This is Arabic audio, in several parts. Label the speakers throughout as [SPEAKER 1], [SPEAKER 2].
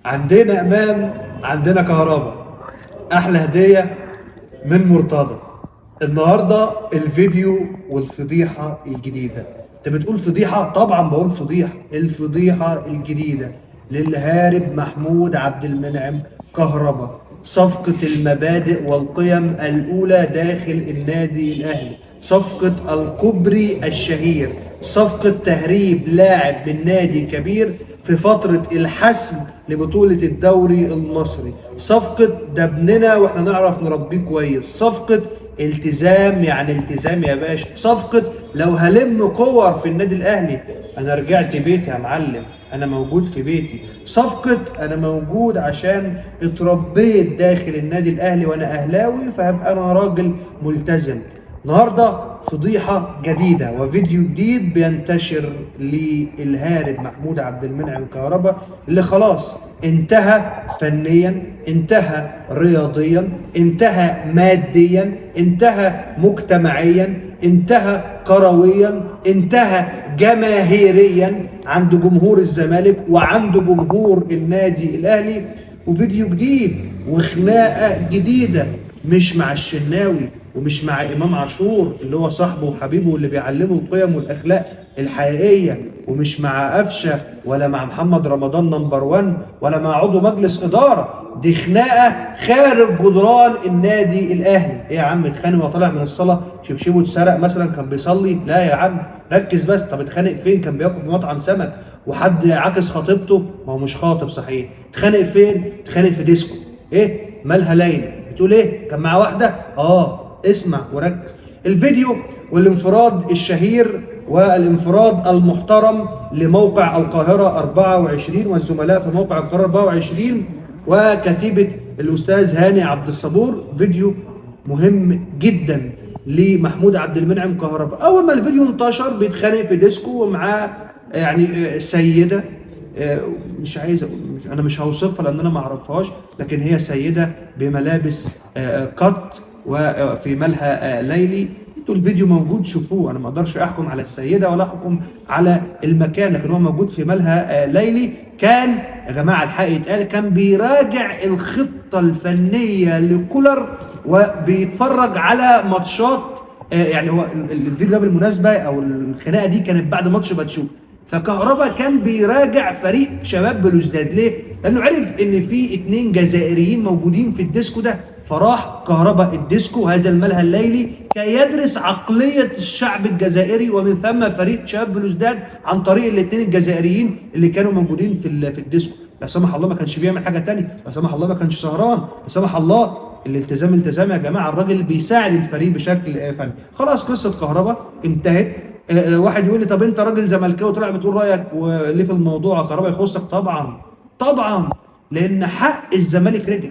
[SPEAKER 1] عندنا امام، عندنا كهربا. احلى هديه من مرتضى. النهارده الفيديو والفضيحه الجديده. انت بتقول فضيحه؟ طبعا بقول فضيحه. الفضيحه الجديده للهارب محمود عبد المنعم كهربا، صفقه المبادئ والقيم الاولى داخل النادي الاهلي، صفقه الكوبري الشهير، صفقه تهريب لاعب من نادي كبير في فترة الحسم لبطولة الدوري المصري، صفقة ده ابننا واحنا نعرف نربيه كويس، صفقة التزام يعني التزام يا باشا، صفقة لو هلم كور في النادي الأهلي أنا رجعت بيتي يا معلم، أنا موجود في بيتي، صفقة أنا موجود عشان اتربيت داخل النادي الأهلي وأنا أهلاوي فهبقى أنا راجل ملتزم. النهارده فضيحة جديدة وفيديو جديد بينتشر للهارب محمود عبد المنعم كهربا اللي خلاص انتهى فنيا، انتهى رياضيا، انتهى ماديا، انتهى مجتمعيا، انتهى كرويا، انتهى جماهيريا عند جمهور الزمالك وعند جمهور النادي الاهلي. وفيديو جديد وخناقة جديدة، مش مع الشناوي ومش مع امام عاشور اللي هو صاحبه وحبيبه واللي بيعلمه القيم والاخلاق الحقيقيه، ومش مع قفشه ولا مع محمد رمضان نمبر 1 ولا مع عضو مجلس اداره. دي خناقه خارج جدران النادي الاهلي. ايه يا عم اتخانق وهو طالع من الصلاه؟ شبشبه اتسرق مثلا كان بيصلي؟ لا يا عم ركز بس. طب اتخانق فين؟ كان بياكل في مطعم سمك وحد عاكس خطيبته؟ ما هو مش خاطب صحيح. اتخانق فين؟ اتخانق في ديسكو. ايه مالها ليلى؟ بتقول ايه؟ كان معاه واحده؟ اسمع وركز. الفيديو والانفراد الشهير والانفراد المحترم لموقع القاهرة 24 والزملاء في موقع القاهرة 24 وكتيبة الأستاذ هاني عبد الصبور، فيديو مهم جدا لمحمود عبد المنعم كهربا. أول ما الفيديو انتشر بيتخانق في ديسكو ومعاه سيدة، مش عايز مش انا مش هوصفها لان انا ما اعرفهاش، لكن هي سيده بملابس قط وفي ملهى ليلي. انتوا الفيديو موجود شوفوه، انا ما اقدرش احكم على السيده ولا احكم على المكان، لكن هو موجود في ملهى ليلي. كان يا جماعه الحق يتقال كان بيراجع الخطه الفنيه لكولر وبيتفرج على ماتشات. يعني هو الفيديو ده بالمناسبه او الخناقه دي كانت بعد ماتش باتشوك. فكهربا كان بيراجع فريق شباب بلوزداد. ليه؟ لانه عرف ان في 2 جزائريين موجودين في الديسكو ده، فراح كهربا الديسكو هذا الملهى الليلي كي يدرس عقليه الشعب الجزائري ومن ثم فريق شباب بلوزداد عن طريق ال2 الجزائريين اللي كانوا موجودين في الديسكو. لا سمح الله ما كانش بيعمل حاجه ثانيه، لا سمح الله ما كانش سهران، لا سمح الله الالتزام التزام يا جماعه. الراجل بيساعد الفريق بشكل فني. خلاص قصه كهربا انتهت. واحد يقول لي طب انت راجل زملكاوي طلع بتقول رايك وليه في الموضوع كهربا يخصك؟ طبعا طبعا، لان حق الزمالك رجع.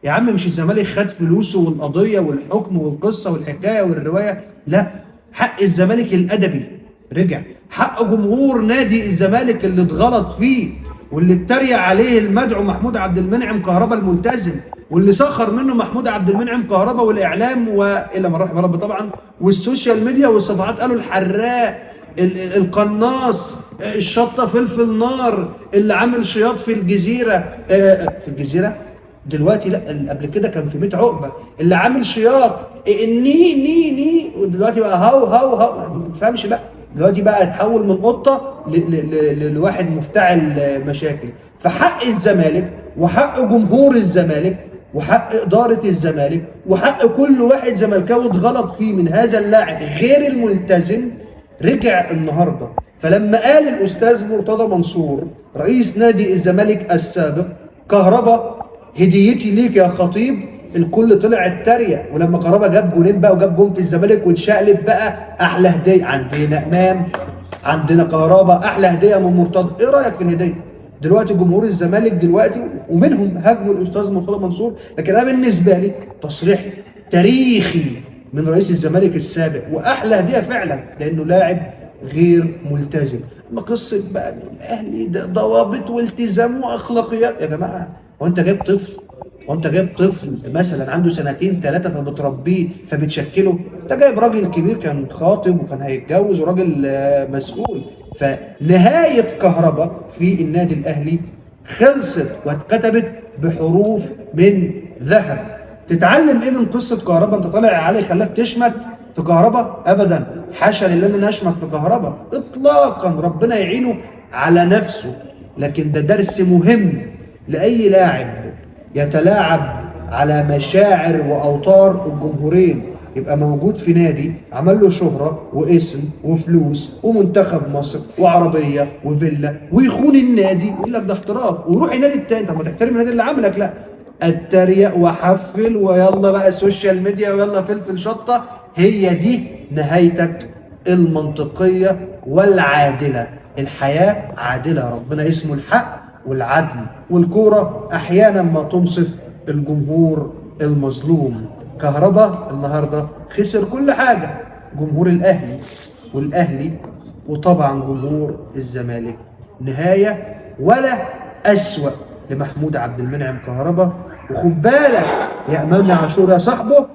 [SPEAKER 1] يا عم مش الزمالك خد فلوسه والقضيه والحكم والقصه والحكايه والروايه، لا، حق الزمالك الادبي رجع، حق جمهور نادي الزمالك اللي اتغلط فيه واللي اتريق عليه المدعو محمود عبد المنعم كهربا الملتزم واللي سخر منه محمود عبد المنعم كهربا والاعلام والى من رحم ربي طبعا والسوشيال ميديا والصفحات. قالوا الحراق، القناص، الشطه فلفل نار، اللي عامل شياط في الجزيره. في الجزيره دلوقتي لا، قبل كده كان في 100 عقبه. اللي عامل شياط ني ني ني، ودلوقتي بقى هاو هاو هاو. ما تفهمش بقى، دلوقتي بقى اتحول من قطه لواحد مفتعل مشاكل. فحق الزمالك وحق جمهور الزمالك وحق إدارة الزمالك وحق كل واحد زملكاوي اتغلط فيه من هذا اللاعب غير الملتزم رجع النهارده. فلما قال الأستاذ مرتضى منصور رئيس نادي الزمالك السابق كهربا هديتي ليك يا خطيب، الكل طلع اتريق. ولما كهربا جاب جولين بقى وجاب جون في الزمالك واتشقلب بقى، احلى هديه عندنا امام، عندنا كهربا، احلى هديه من مرتضى. ايه رايك في الهديه؟ دلوقتي جمهور الزمالك دلوقتي ومنهم هاجموا الاستاذ مرتضى منصور، لكن انا بالنسبه لي تصريح تاريخي من رئيس الزمالك السابق واحلى هديه فعلا لانه لاعب غير ملتزم. اما قصه بقى الاهلي ضوابط والتزام واخلاقيات، يا جماعه هو انت جايب طفل؟ وانت جايب طفل مثلا عنده 2 3 فبتربيه فبتشكله؟ انت جايب راجل كبير كان خاطب وكان هيتجوز وراجل مسؤول. فنهايه كهربا في النادي الاهلي خلصت واتكتبت بحروف من ذهب. تتعلم ايه من قصه كهربا؟ انت طالع عليه خلاك تشمت في كهربا؟ ابدا، حاشا لله ان انا اشمت في كهربا اطلاقا، ربنا يعينه على نفسه. لكن ده درس مهم لاي لاعب يتلاعب على مشاعر واوتار الجمهورين، يبقى موجود في نادي عمل له شهرة واسم وفلوس ومنتخب مصر وعربية وفيلا، ويخون النادي ويقول لك ده احتراف، ويروح النادي التاني. طب ما تحترم النادي اللي عملك؟ لا، اتريق وحفل ويلا بقى سوشيال ميديا ويلا فلفل شطة. هي دي نهايتك المنطقية والعادلة. الحياة عادلة، ربنا اسمه الحق والعدل، والكورة أحيانا ما تنصف الجمهور المظلوم. كهربا النهارده خسر كل حاجة، جمهور الأهلي والأهلي وطبعا جمهور الزمالك. نهاية ولا أسوأ لمحمود عبد المنعم كهربا. وخد بالك يا إمام عاشور يا صاحبه،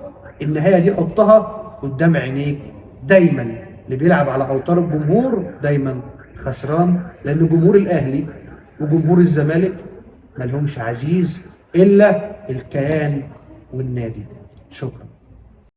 [SPEAKER 1] النهاية دي حطها قدام عينيك دايما. اللي بيلعب على أوتار الجمهور دايما خسران، لأن جمهور الأهلي وجمهور الزمالك ملهمش عزيز إلا الكيان والنادي. شكرا.